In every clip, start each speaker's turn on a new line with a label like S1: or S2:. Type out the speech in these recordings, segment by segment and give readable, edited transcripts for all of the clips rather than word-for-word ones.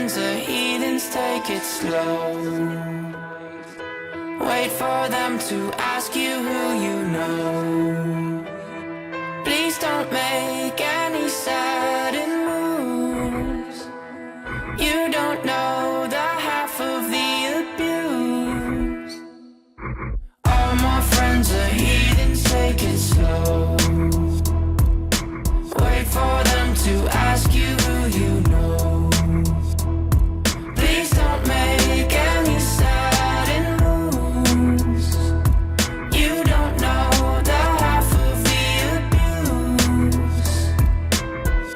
S1: friends are heathens, take it slow. Wait for them to ask you who you know. Please don't make any sudden moves. You don't know the half of the abuse. All my friends are heathens, take it slow. Wait for them to ask you who you know. Please don't make any sudden moves. You don't know the half of the abuse.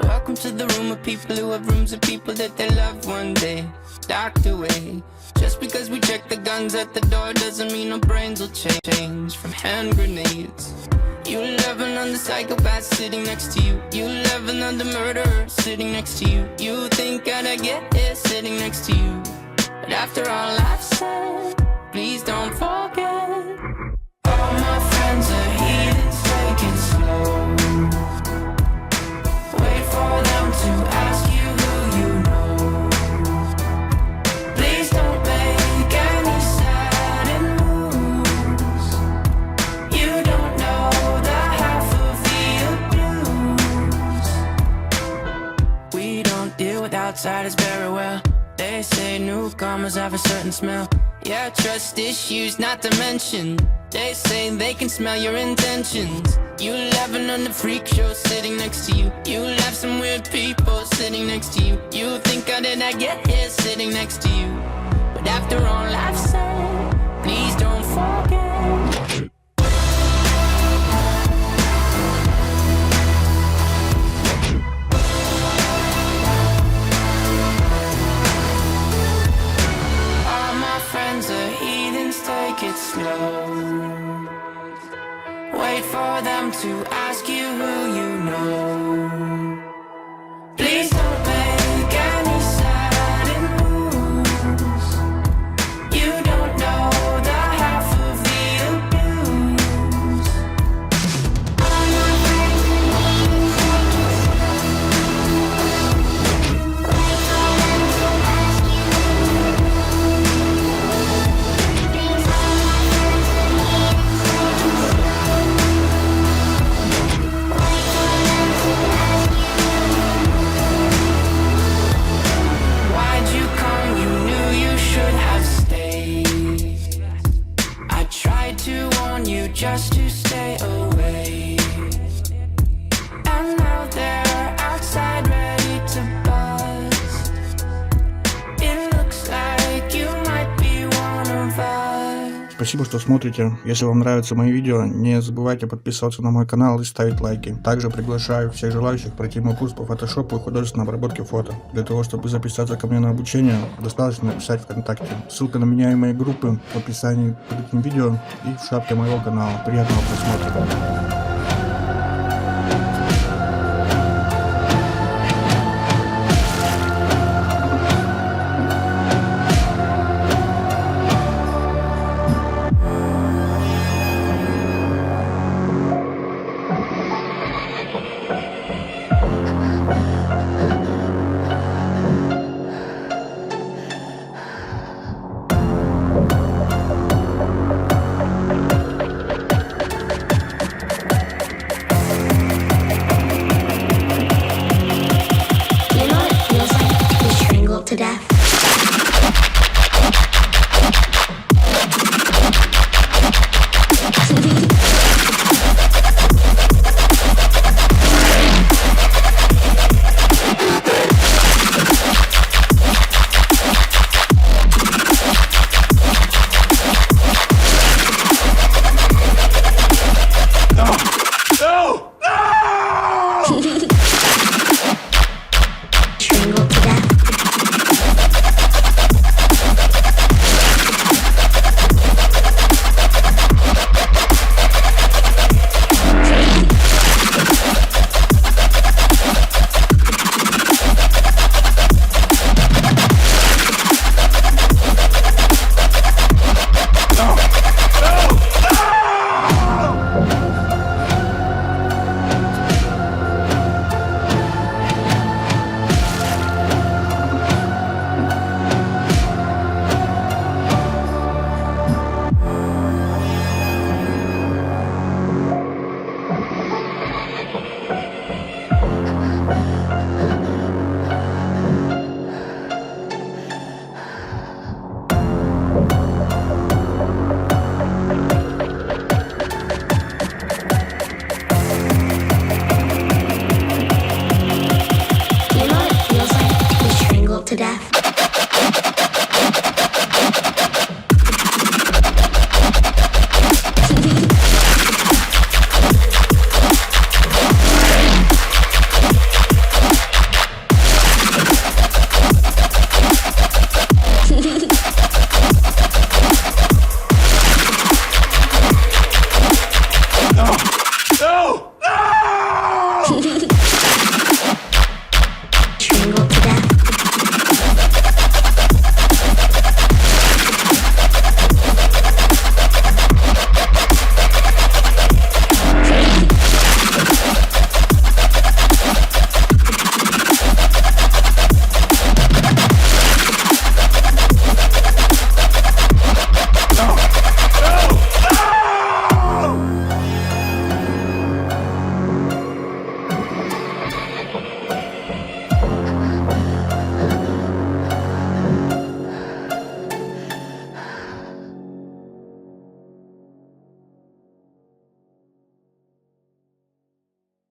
S1: Welcome to the room of people who have rooms of people that they love one day docked away. Just because we check the guns at the door doesn't mean our brains will change from hand grenades. You love another psychopath sitting next to you. You love another murderer sitting next to you. You think I'd get here sitting next to you. But after all I've said, please don't forget. All my friends are heathens, take it slow. Wait for them to ask you who you know. Please don't make any sudden moves. You don't know the half of the abuse. We don't deal with outsiders very well. They say newcomers have a certain smell. Yeah, trust issues not to mention. They say they can smell your intentions. You laughing on the freak show sitting next to you. You laugh some weird people sitting next to you. You think I did not get here sitting next to you. But after all I've said, please don't forget. All my friends are heathens, take it slow. Wait for them to ask you who you know. Please don't make any sudden moves. You don't know the half of the abuse. All my friends are heathens, take it slow. Wait for them to ask you who you know. Please, all my friends are heathens, take it slow. Why'd you come? You knew you should have stayed. I tried to warn you just to stay away. And now they're outside ready to buzz. It looks like you might be one of us.
S2: Спасибо, что смотрите. Если вам нравятся мои видео, не забывайте подписываться на мой канал и ставить лайки. Также приглашаю всех желающих пройти мой курс по фотошопу и художественной обработке фото. Для того, чтобы записаться ко мне на обучение, достаточно написать ВКонтакте. Ссылка на меня и мои группы в описании под этим видео и в шапке моего канала. Приятного просмотра.
S3: No!